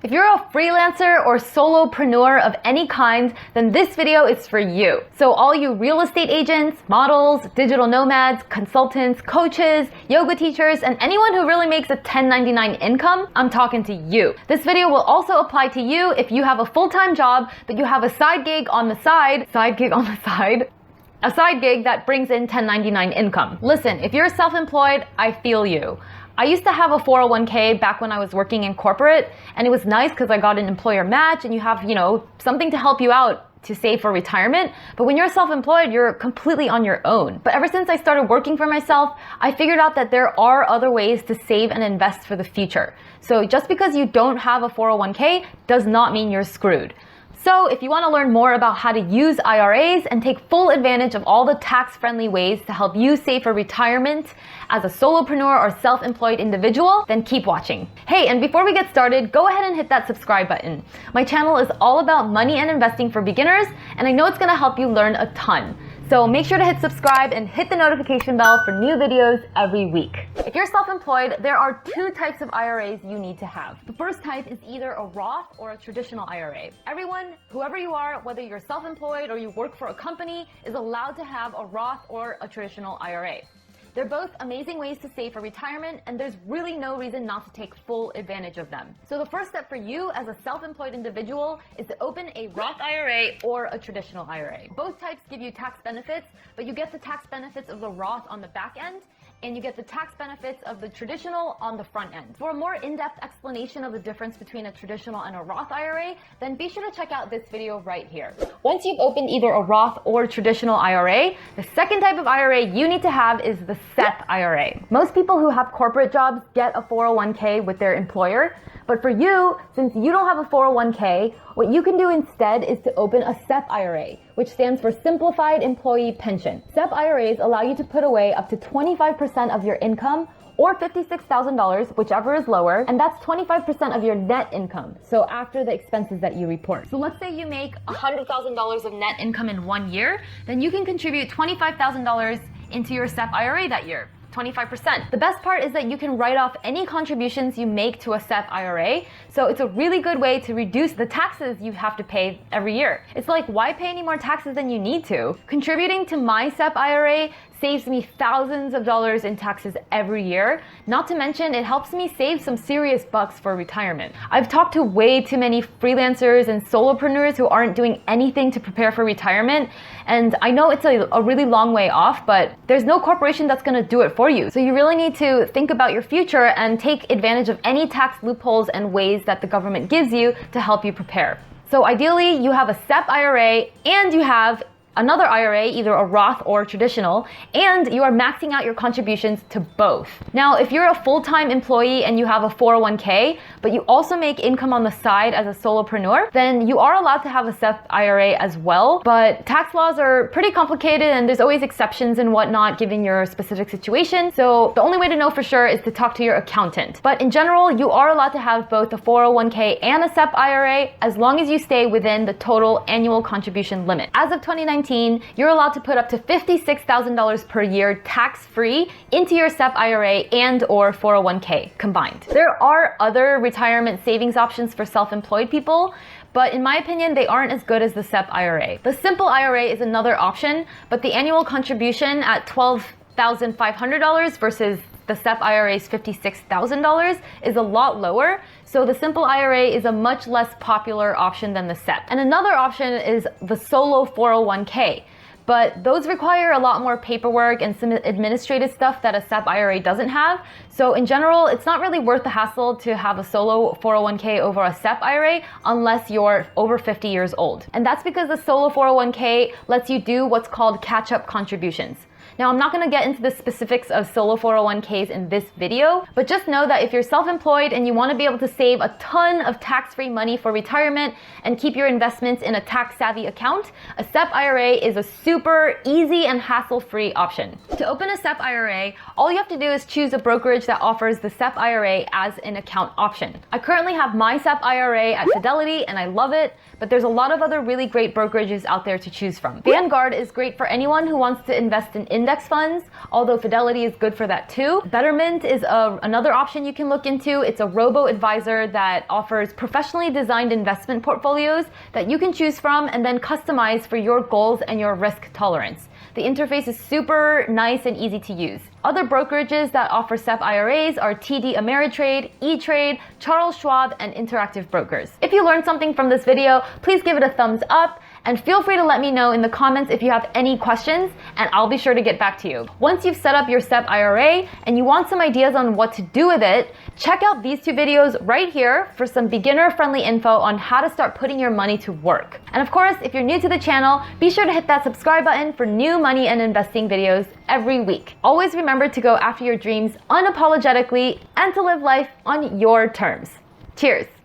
If you're a freelancer or solopreneur of any kind, then this video is for you. So all you real estate agents, models, digital nomads, consultants, coaches, yoga teachers, and anyone who really makes a 1099 income, I'm talking to you. This video will also apply to you if you have a full-time job, but you have a side gig on the side, a side gig that brings in 1099 income. Listen, if you're self-employed, I feel you. I used to have a 401k back when I was working in corporate, and it was nice because I got an employer match and you have, something to help you out to save for retirement. But when you're self-employed, you're completely on your own. But ever since I started working for myself, I figured out that there are other ways to save and invest for the future. So just because you don't have a 401k does not mean you're screwed. So if you want to learn more about how to use IRAs and take full advantage of all the tax-friendly ways to help you save for retirement as a solopreneur or self-employed individual, then keep watching. Hey, and before we get started, go ahead and hit that subscribe button. My channel is all about money and investing for beginners, and I know it's going to help you learn a ton. So make sure to hit subscribe and hit the notification bell for new videos every week. If you're self-employed, there are two types of IRAs you need to have. The first type is either a Roth or a traditional IRA. Everyone, whoever you are, whether you're self-employed or you work for a company, is allowed to have a Roth or a traditional IRA. They're both amazing ways to save for retirement, and there's really no reason not to take full advantage of them. So the first step for you as a self-employed individual is to open a Roth IRA or a traditional IRA. Both types give you tax benefits, but you get the tax benefits of the Roth on the back end, and you get the tax benefits of the traditional on the front end. For a more in-depth explanation of the difference between a traditional and a Roth IRA, then be sure to check out this video right here. Once you've opened either a Roth or traditional IRA, the second type of IRA you need to have is the SEP-IRA. Most people who have corporate jobs get a 401k with their employer, but for you, since you don't have a 401k, what you can do instead is to open a SEP-IRA, which stands for Simplified Employee Pension. SEP-IRAs allow you to put away up to 25% of your income or $56,000, whichever is lower, and that's 25% of your net income, so after the expenses that you report. So let's say you make $100,000 of net income in 1 year, then you can contribute $25,000 into your SEP-IRA that year. 25%. The best part is that you can write off any contributions you make to a SEP-IRA, so it's a really good way to reduce the taxes you have to pay every year. It's like, why pay any more taxes than you need to? Contributing to my SEP-IRA saves me thousands of dollars in taxes every year. Not to mention, it helps me save some serious bucks for retirement. I've talked to way too many freelancers and solopreneurs who aren't doing anything to prepare for retirement, and I know it's a really long way off, but there's no corporation that's gonna do it for you. So you really need to think about your future and take advantage of any tax loopholes and ways that the government gives you to help you prepare. So ideally, you have a SEP-IRA and you have another IRA, either a Roth or traditional, and you are maxing out your contributions to both. Now, if you're a full-time employee and you have a 401k, but you also make income on the side as a solopreneur, then you are allowed to have a SEP-IRA as well, but tax laws are pretty complicated and there's always exceptions and whatnot given your specific situation, so the only way to know for sure is to talk to your accountant. But in general, you are allowed to have both a 401k and a SEP-IRA as long as you stay within the total annual contribution limit. As of 2019, you're allowed to put up to $56,000 per year tax-free into your SEP-IRA and or 401k combined. There are other retirement savings options for self-employed people, but in my opinion, they aren't as good as the SEP-IRA. The simple IRA is another option, but the annual contribution at $12,500 versus the SEP-IRA's $56,000 is a lot lower, so the simple IRA is a much less popular option than the SEP. And another option is the solo 401k, but those require a lot more paperwork and some administrative stuff that a SEP-IRA doesn't have. So in general, it's not really worth the hassle to have a solo 401k over a SEP-IRA unless you're over 50 years old. And that's because the solo 401k lets you do what's called catch-up contributions. Now, I'm not going to get into the specifics of solo 401ks in this video, but just know that if you're self-employed and you want to be able to save a ton of tax-free money for retirement and keep your investments in a tax-savvy account, a SEP-IRA is a super easy and hassle-free option. To open a SEP-IRA, all you have to do is choose a brokerage that offers the SEP-IRA as an account option. I currently have my SEP-IRA at Fidelity and I love it, but there's a lot of other really great brokerages out there to choose from. Vanguard is great for anyone who wants to invest in index index funds, although Fidelity is good for that too. Betterment is another option you can look into. It's a robo-advisor that offers professionally designed investment portfolios that you can choose from and then customize for your goals and your risk tolerance. The interface is super nice and easy to use. Other brokerages that offer SEP-IRAs are TD Ameritrade, E-Trade, Charles Schwab, and Interactive Brokers. If you learned something from this video, please give it a thumbs up and feel free to let me know in the comments if you have any questions, and I'll be sure to get back to you. Once you've set up your SEP-IRA and you want some ideas on what to do with it, check out these two videos right here for some beginner-friendly info on how to start putting your money to work. And of course, if you're new to the channel, be sure to hit that subscribe button for new money and investing videos every week. Always remember to go after your dreams unapologetically and to live life on your terms. Cheers!